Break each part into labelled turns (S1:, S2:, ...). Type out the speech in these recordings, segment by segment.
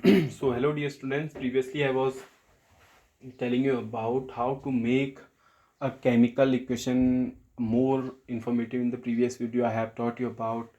S1: So hello dear students, previously I was telling you about how to make a chemical equation more informative. In the previous video I have taught you about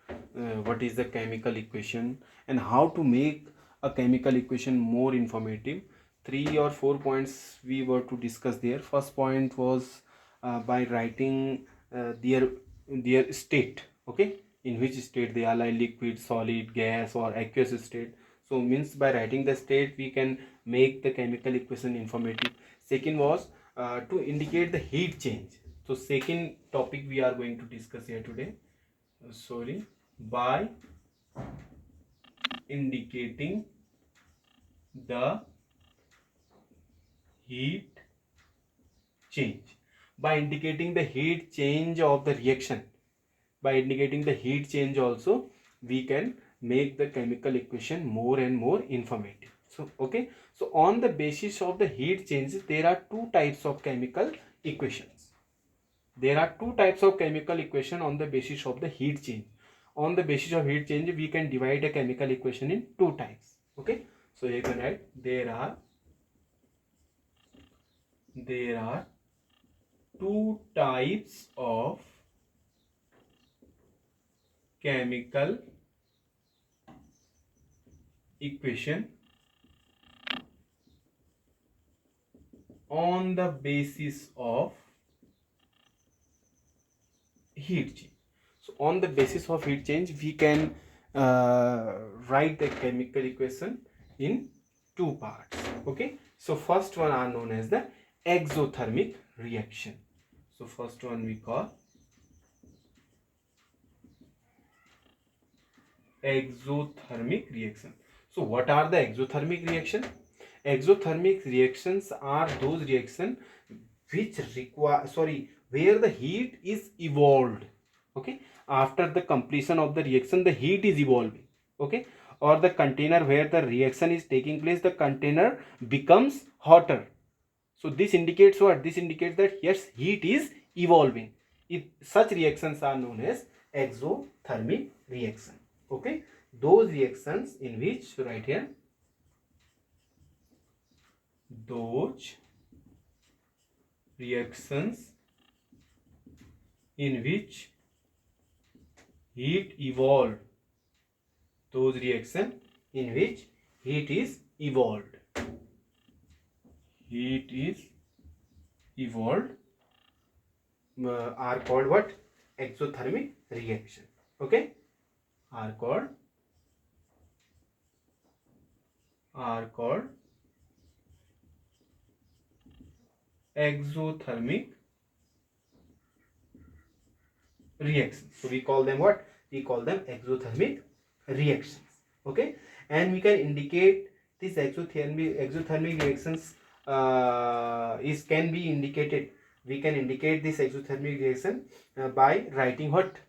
S1: what is the chemical equation and how to make a chemical equation more informative. 3 or 4 points we were to discuss there. First point was by writing their state, okay, in which state they are, like liquid, solid, gas or aqueous state. So means by writing the state we can make the chemical equation informative. Second was to indicate the heat change. So second topic we are going to discuss here today. Sorry, by indicating the heat change. By indicating the heat change of the reaction, by indicating the heat change also, we can make the chemical equation more and more informative. So okay, so on the basis of the heat change there are two types of chemical equations. There are two types of chemical equation on the basis of the heat change. On the basis of heat change we can divide a chemical equation in two types. Okay, so you can write there are two types of chemical equation on the basis of heat change. So on the basis of heat change we can write the chemical equation in two parts. Okay, so first one are known as the exothermic reaction. So first one we call exothermic reaction. So what are the exothermic reaction? Exothermic reactions are those reactions which require, where the heat is evolved. Okay, after the completion of the reaction the heat is evolving. Okay, or the container where the reaction is taking place, the container becomes hotter. So this indicates what? This indicates that yes, heat is evolving. Such reactions are known as exothermic reaction. Okay, those reactions in which, right here, those reactions in which heat evolved, those reaction in which heat is evolved, heat is evolved are called what? Exothermic reaction. Okay, are called exothermic reactions. So we call them what? We call them exothermic reactions. Okay, and we can indicate this exothermic reactions can be indicated. We can indicate this exothermic reaction by writing what?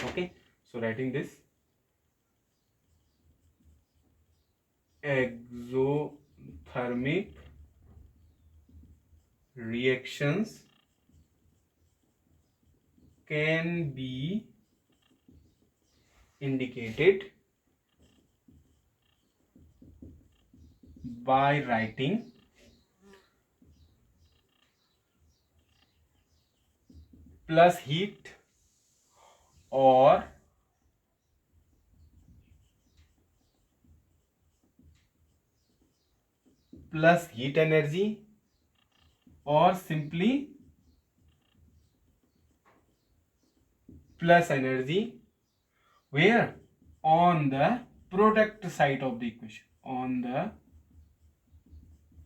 S1: Okay, so writing this exothermic reactions can be indicated by writing plus heat or plus heat energy or simply plus energy, where? On the product side of the equation. On the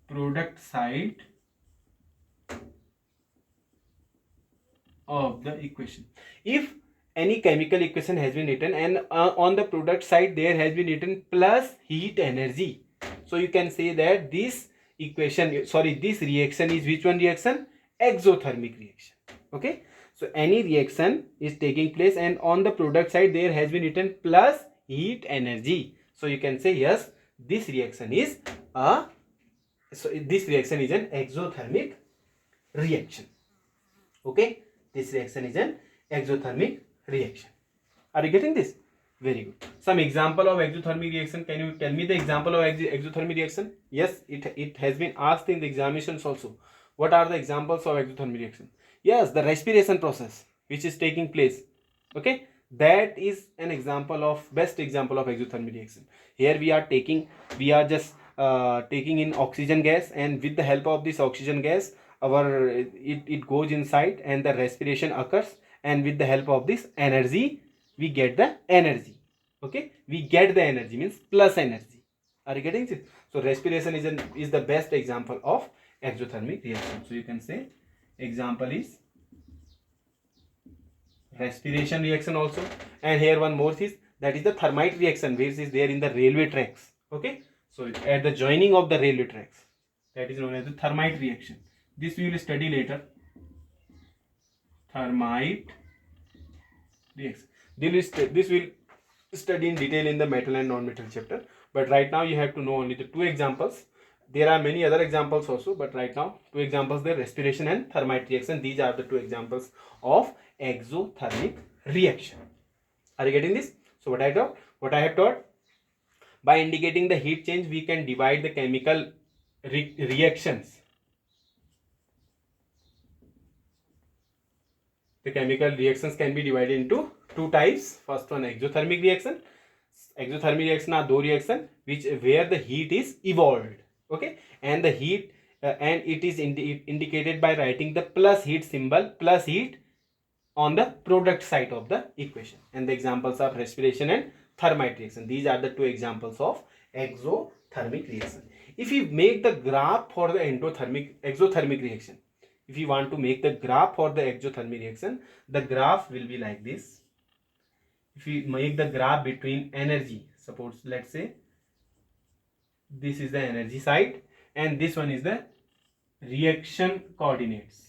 S1: product side of the equation. If any chemical equation has been written and on the product side there has been written plus heat energy, so you can say that this this reaction is which one reaction? Exothermic reaction. Okay, so any reaction is taking place and on the product side there has been written plus heat energy, so you can say yes, this reaction is an exothermic reaction. Okay, this reaction is an exothermic reaction. Are you getting this? Very good. Some example of exothermic reaction. Can you tell me the example of exothermic reaction? Yes, it has been asked in the examinations also. What are the examples of exothermic reaction? Yes, the respiration process which is taking place. Okay, that is an example of best example of exothermic reaction. Here we are just taking in oxygen gas, and with the help of this oxygen gas, it goes inside and the respiration occurs, and with the help of this energy we get the energy. Okay, we get the energy means plus energy. Are you getting it? So respiration is the best example of exothermic reaction. So you can say example is respiration reaction also. And here one more is, that is the thermite reaction, which is there in the railway tracks. Okay, so at the joining of the railway tracks, that is known as the thermite reaction. This we will study later. Thermite reaction. This will study in detail in the metal and non-metal chapter, but right now you have to know only the two examples. There are many other examples also, but right now two examples there: respiration and thermite reaction. These are the two examples of exothermic reaction. Are you getting this? So what I have taught, by indicating the heat change, we can divide the chemical reactions. The chemical reactions can be divided into two types. First one, exothermic reaction. Exothermic reaction are those reaction where the heat is evolved. Okay, and the heat and it is indicated by writing the plus heat symbol, plus heat, on the product side of the equation. And the examples are respiration and thermite reaction. These are the two examples of exothermic reaction. If you make the graph for the exothermic reaction, if you want to make the graph for the exothermic reaction, the graph will be like this. If we make the graph between energy, suppose let's say this is the energy side and this one is the reaction coordinates.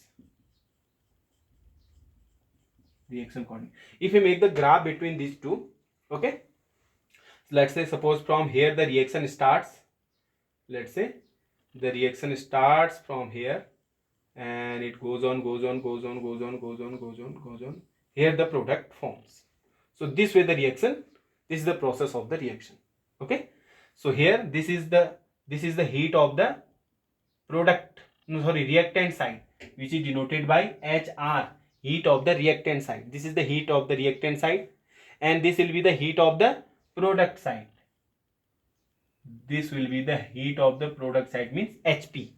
S1: If you make the graph between these two, okay, let's say suppose from here the reaction starts. Let's say the reaction starts from here and it goes on. Here the product forms. So this way the reaction, this is the process of the reaction. Okay, so here this is the heat of the reactant side, which is denoted by HR, heat of the reactant side. This is the heat of the reactant side, and this will be the heat of the product side. This will be the heat of the product side, means HP.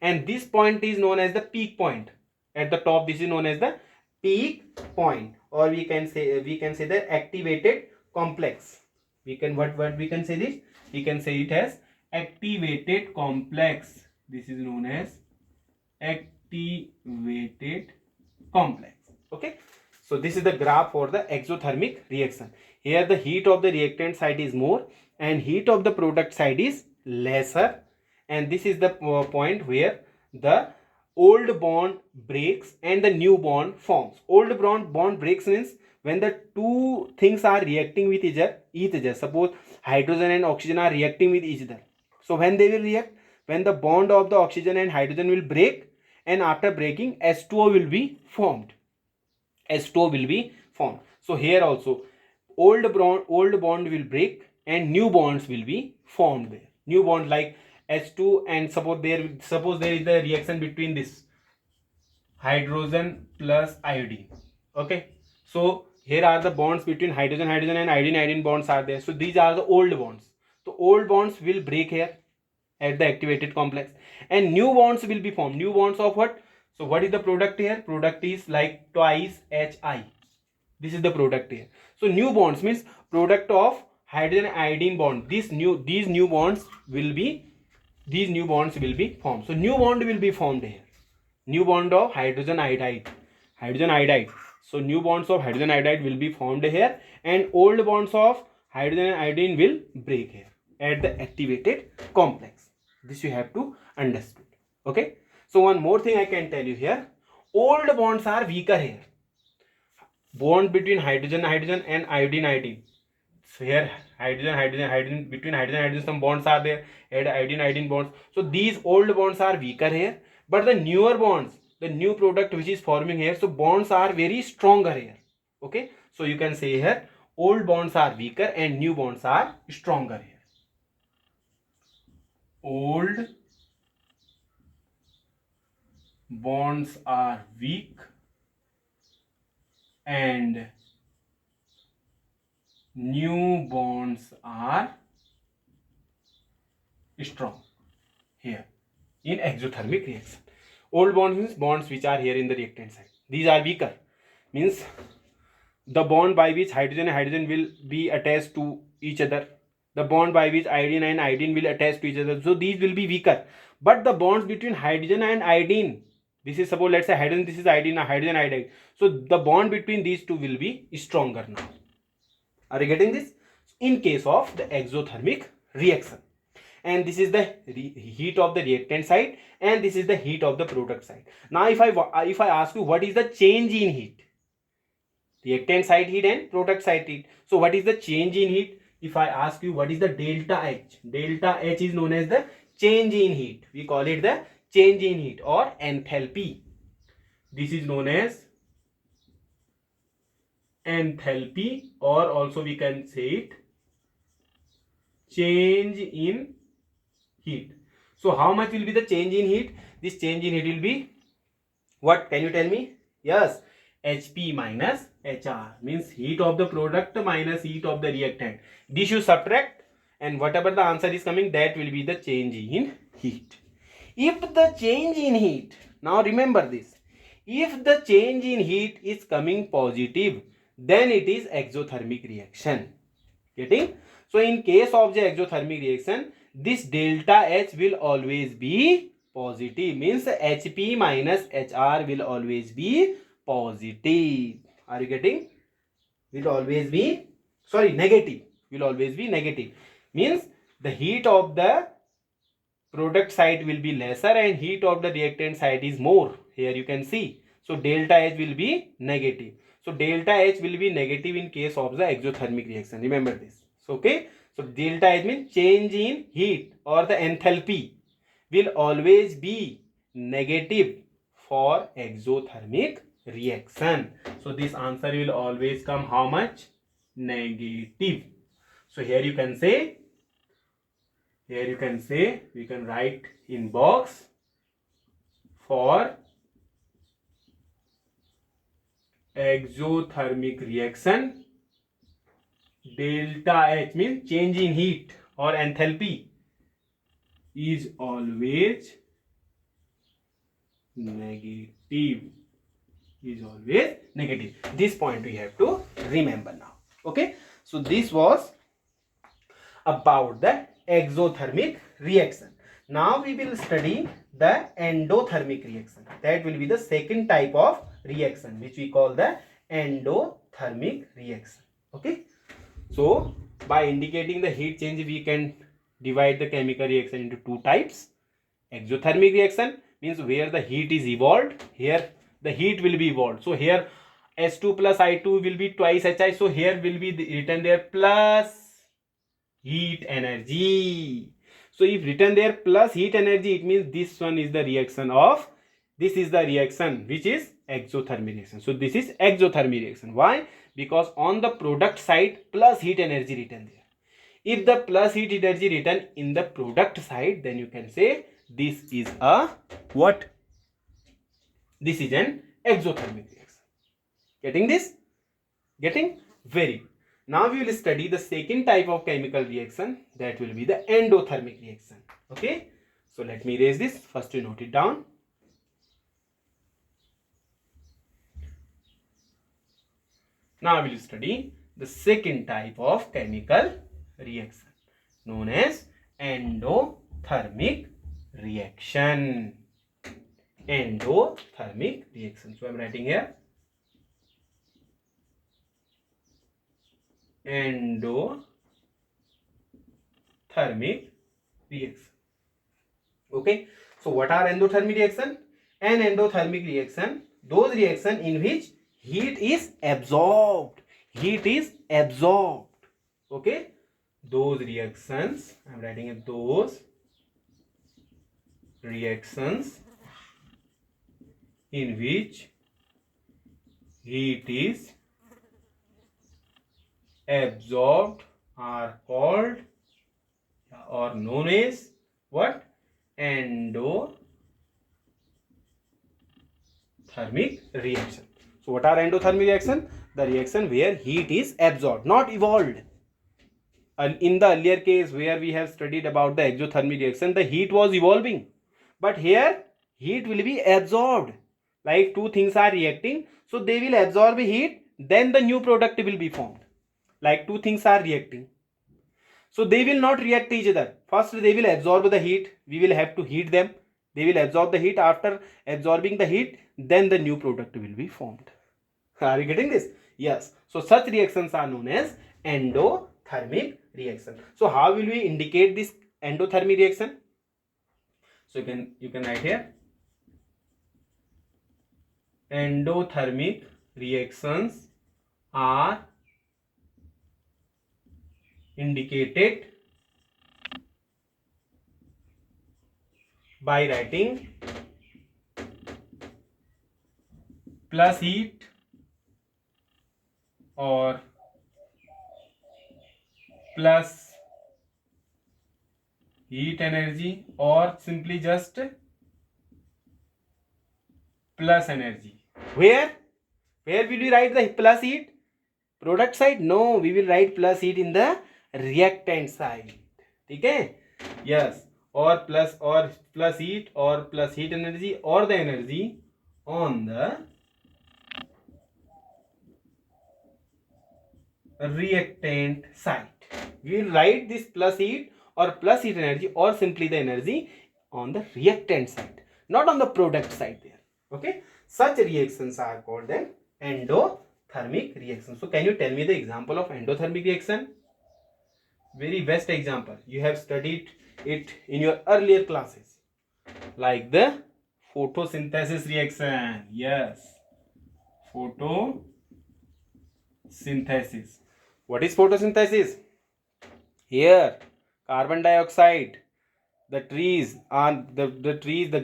S1: And this point is known as the peak point. At the top, this is known as the peak point, or we can say the activated complex. What we can say this? We can say it as activated complex. This is known as activated complex. Okay, so this is the graph for the exothermic reaction. Here the heat of the reactant side is more and heat of the product side is lesser, and this is the point where the old bond breaks and the new bond forms. Old bond breaks means when the two things are reacting with each other. Suppose hydrogen and oxygen are reacting with each other. So when they will react, when the bond of the oxygen and hydrogen will break, and after breaking H2O will be formed. H2O will be formed. So here also old bond will break and new bonds will be formed there. New bond like H2, and suppose there is the reaction between this hydrogen plus iodine. Okay, so here are the bonds between hydrogen and iodine bonds are there. So these are the old bonds. So old bonds will break here at the activated complex and new bonds will be formed. New bonds of what? So what is the product here? Product is like twice Hi. This is the product here. So new bonds means product of hydrogen iodine bond. These new bonds will be formed. So new bond will be formed here. New bond of hydrogen iodide. So new bonds of hydrogen iodide will be formed here, and old bonds of hydrogen and iodine will break here at the activated complex. This you have to understand. Okay. So one more thing I can tell you here. Old bonds are weaker here. Bond between hydrogen and iodine. So here hydrogen between hydrogen some bonds are there, and iodine bonds. So these old bonds are weaker here, but the newer bonds, the new product which is forming here, so bonds are very stronger here. Okay, so you can say here old bonds are weaker and new bonds are stronger here. Old bonds are weak and new bonds are strong here in exothermic reaction. Old bonds means bonds which are here in the reactant side. These are weaker, means the bond by which hydrogen and hydrogen will be attached to each other, the bond by which iodine and iodine will attach to each other, so these will be weaker. But the bonds between hydrogen and iodine, this is suppose let's say hydrogen, this is iodine, hydrogen iodine, so the bond between these two will be stronger now. Are you getting this? In case of the exothermic reaction, and this is the heat of the reactant side and this is the heat of the product side. Now if I ask you what is the change in heat, reactant side heat and product side heat, so what is the change in heat? If I ask you what is the delta H, delta H is known as the change in heat. We call it the change in heat or enthalpy. This is known as enthalpy, or also we can say it change in heat. So how much will be the change in heat? This change in heat will be what? Can you tell me? Yes, Hp minus Hr, means heat of the product minus heat of the reactant. This you subtract and whatever the answer is coming, that will be the change in heat. If the change in heat, now remember this, if the change in heat is coming positive, then it is exothermic reaction. Getting? So in case of the exothermic reaction, this delta H will always be positive, means Hp minus Hr will always be positive. Are you getting? Will always be, sorry, negative, will always be negative, means the heat of the product side will be lesser and heat of the reactant side is more. Here you can see, so delta H will be negative. So delta H will be negative in case of the exothermic reaction, remember this. So okay, so delta H means change in heat or the enthalpy will always be negative for exothermic reaction. So this answer will always come how much? Negative. So here you can say, we can write in box, for exothermic reaction, delta H means change in heat or enthalpy is always negative, is always negative. This point we have to remember now. Okay, so this was about the exothermic reaction. Now we will study the endothermic reaction. That will be the second type of reaction which we call the endothermic reaction. Okay, so by indicating the heat change, we can divide the chemical reaction into two types. Exothermic reaction means where the heat is evolved, here the heat will be evolved. So here H2 plus I2 will be twice Hi, so here will be written there plus heat energy. So if written there plus heat energy, it means this one is the reaction of, this is the reaction which is exothermic reaction. So this is exothermic reaction. Why? Because on the product side plus heat energy written there. If the plus heat energy written in the product side, then you can say this is a what? This is an exothermic reaction. Getting this? Getting? Very good. Now we will study the second type of chemical reaction, that will be the endothermic reaction. Okay, so let me erase this. First you note it down. Now we will study the second type of chemical reaction known as endothermic reaction. Endothermic reaction. So I am writing here endothermic reaction. Okay, so what are endothermic reaction? An endothermic reaction, those reaction in which heat is absorbed. Heat is absorbed. Okay, those reactions, I am writing it, those reactions in which heat is absorbed are called or known as what? Endothermic reaction. So what are endothermic reaction? The reaction where heat is absorbed, not evolved. And in the earlier case where we have studied about the exothermic reaction, the heat was evolving, but here heat will be absorbed. Like two things are reacting, so they will absorb heat, then the new product will be formed. Like two things are reacting, so they will not react each other. First they will absorb the heat, we will have to heat them, they will absorb the heat. After absorbing the heat, then the new product will be formed. Are you getting this? Yes. So such reactions are known as endothermic reaction. So how will we indicate this endothermic reaction? So you can write here, endothermic reactions are indicated by writing plus heat or plus heat energy, or simply just plus energy. Where will we write the plus heat? Product side? No, we will write plus heat in the reactant side. Okay? Yes. Or plus heat or plus heat energy or the energy on the reactant side. We will write this plus heat or plus heat energy or simply the energy on the reactant side, not on the product side there. Okay? Such reactions are called then endothermic reaction. So can you tell me the example of endothermic reaction? Very best example. You have studied it in your earlier classes, like the photosynthesis reaction. Yes, photosynthesis. What is photosynthesis? Here, carbon dioxide, the trees are the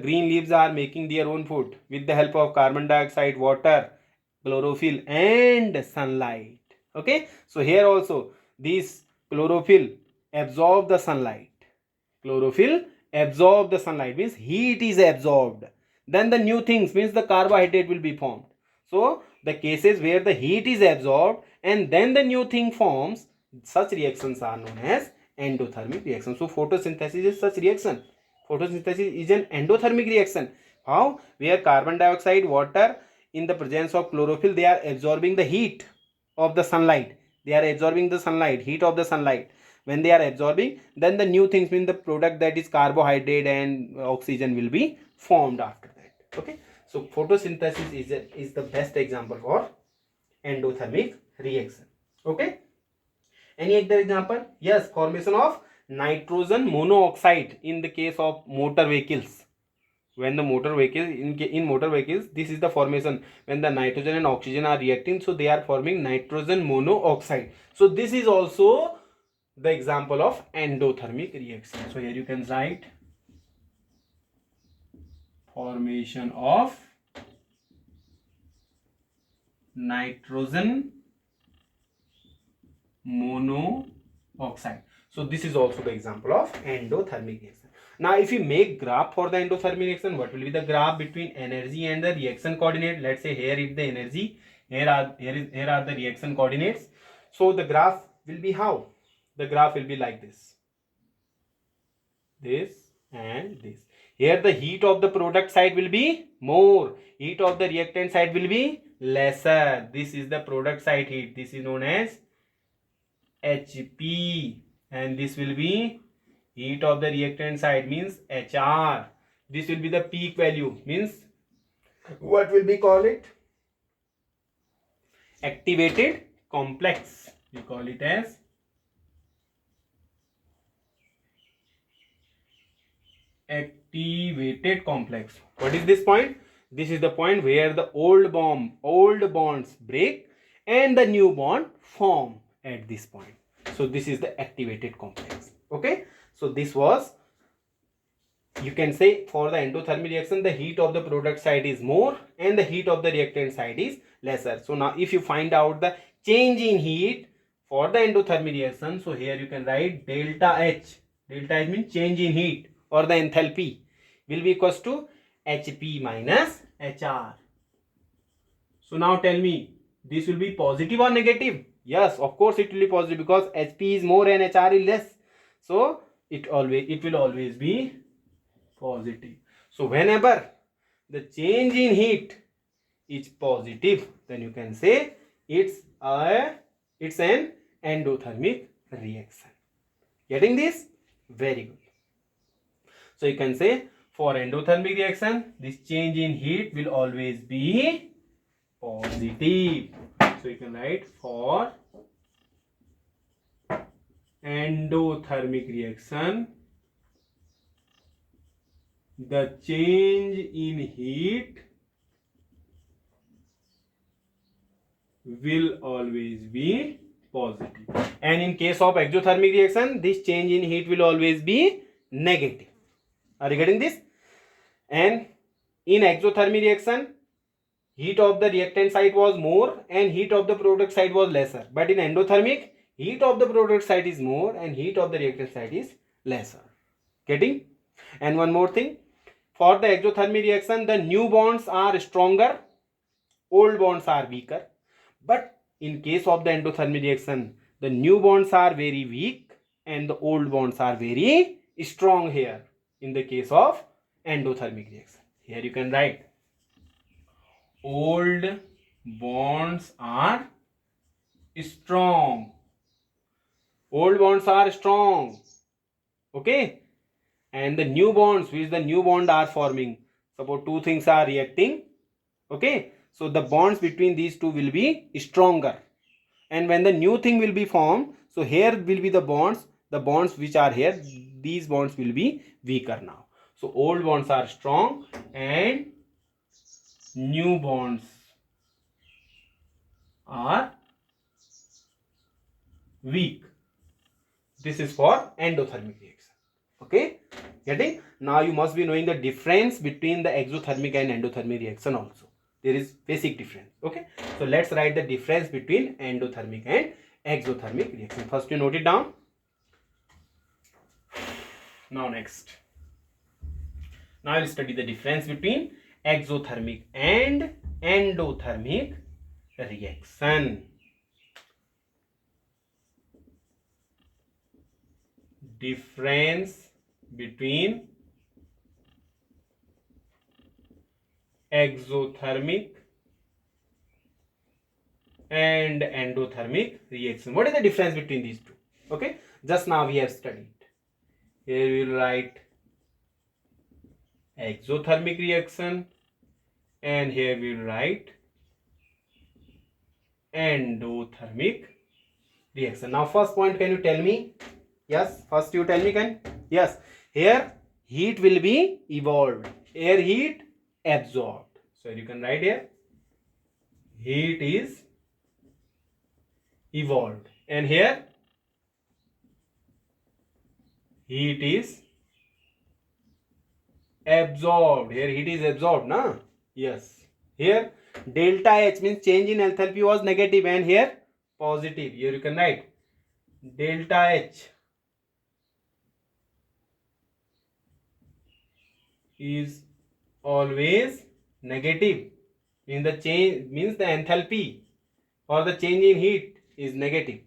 S1: green leaves are making their own food with the help of carbon dioxide, water, chlorophyll and sunlight. Okay, so here also this chlorophyll absorb the sunlight. Chlorophyll absorb the sunlight means heat is absorbed, then the new things means the carbohydrate will be formed. So the cases where the heat is absorbed and then the new thing forms, such reactions are known as endothermic reaction. So photosynthesis is such reaction. Photosynthesis is an endothermic reaction. How? Where carbon dioxide, water in the presence of chlorophyll, they are absorbing the heat of the sunlight. They are absorbing the sunlight, heat of the sunlight. When they are absorbing, then the new things mean the product, that is carbohydrate and oxygen, will be formed after that. Okay, so photosynthesis is the best example for endothermic reaction. Okay, any other example? Yes, formation of nitrogen monoxide in the case of motor vehicles. When the motor vehicles, in motor vehicles, this is the formation when the nitrogen and oxygen are reacting, so they are forming nitrogen monoxide. So this is also the example of endothermic reaction. So here you can write formation of nitrogen monoxide. So this is also the example of endothermic reaction. Now if you make graph for the endothermic reaction, what will be the graph between energy and the reaction coordinate? Let's say here is the energy, here are the reaction coordinates. So the graph will be how? The graph will be like this and this. Here the heat of the product side will be more, heat of the reactant side will be lesser. This is the product side heat, this is known as HP, and this will be heat of the reactant side means HR. This will be the peak value, means what will we call it? Activated complex. We call it as activated complex. What is this point? This is the point where the old bonds break and the new bond form at this point. So this is the activated complex. Okay, so this was, you can say, for the endothermic reaction, the heat of the product side is more and the heat of the reactant side is lesser. So now if you find out the change in heat for the endothermic reaction, so here you can write delta H. Delta H means change in heat or the enthalpy will be equals to HP minus HR. So now tell me, this will be positive or negative? Yes, of course it will be positive because HP is more and HR is less. So it will always be positive. So whenever the change in heat is positive, then you can say it's an endothermic reaction. Getting this? Very good. So you can say for endothermic reaction, this change in heat will always be positive. So you can write for endothermic reaction, the change in heat will always be positive. And in case of exothermic reaction, this change in heat will always be negative. Are you getting this? And in exothermic reaction, heat of the reactant side was more and heat of the product side was lesser. But in endothermic, heat of the product side is more and heat of the reactant side is lesser. Getting? And one more thing, for the exothermic reaction, the new bonds are stronger, old bonds are weaker. But in case of the endothermic reaction, the new bonds are very weak and the old bonds are very strong here in the case of endothermic reaction. Here you can write old bonds are strong. Old bonds are strong. Okay. And the new bonds, which the new bond are forming. Suppose two things are reacting. Okay. So the bonds between these two will be stronger. And when the new thing will be formed, so here will be the bonds which are here, these bonds will be weaker now. So old bonds are strong and new bonds are weak. This is for endothermic reaction. Okay, getting? Now you must be knowing the difference between the exothermic and endothermic reaction also. There is basic difference. Okay, so let's write the difference between endothermic and exothermic reaction. First you note it down. Now next. Now we'll study the difference between exothermic and endothermic reaction. Difference between exothermic and endothermic reaction. What is the difference between these two? Okay, just now we have studied. Here we will write exothermic reaction and here we will write endothermic reaction. Now first point, can you tell me? Yes, first you tell me, can? Yes, here heat will be evolved, air heat absorbed. So you can write here heat is evolved and here heat is absorbed. Here heat is absorbed, na? Yes. Here delta H means change in enthalpy was negative and here positive. Here you can write delta H is always negative. In the change means the enthalpy or the change in heat is negative.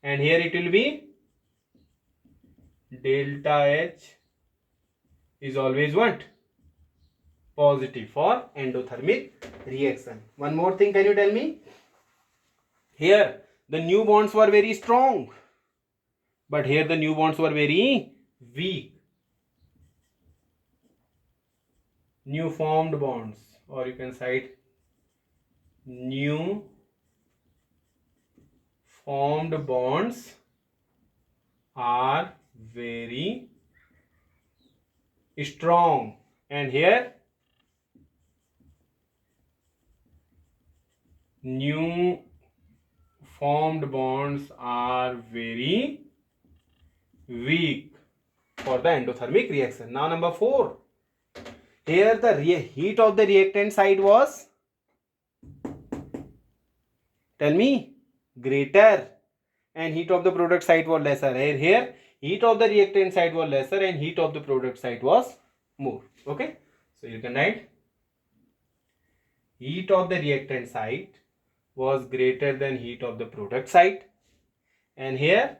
S1: And here it will be delta H is always what? Positive for endothermic reaction. One more thing, can you tell me? Here the new bonds were very strong, but here the new bonds were very weak. New formed bonds, or you can cite new formed bonds are very strong, and here new formed bonds are very weak for the endothermic reaction. Now number 4, here the heat of the reactant side was, tell me, greater and heat of the product side was lesser. Here heat of the reactant side was lesser and heat of the product side was more. Okay, so you can write heat of the reactant side was greater than heat of the product side, and here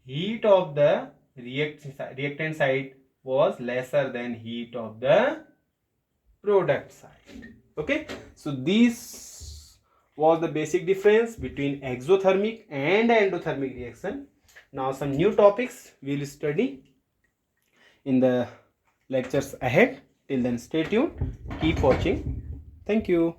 S1: heat of the reactant side was lesser than heat of the product side. Okay, so this was the basic difference between exothermic and endothermic reaction. Now some new topics we will study in the lectures ahead. Till then, stay tuned, keep watching. Thank you.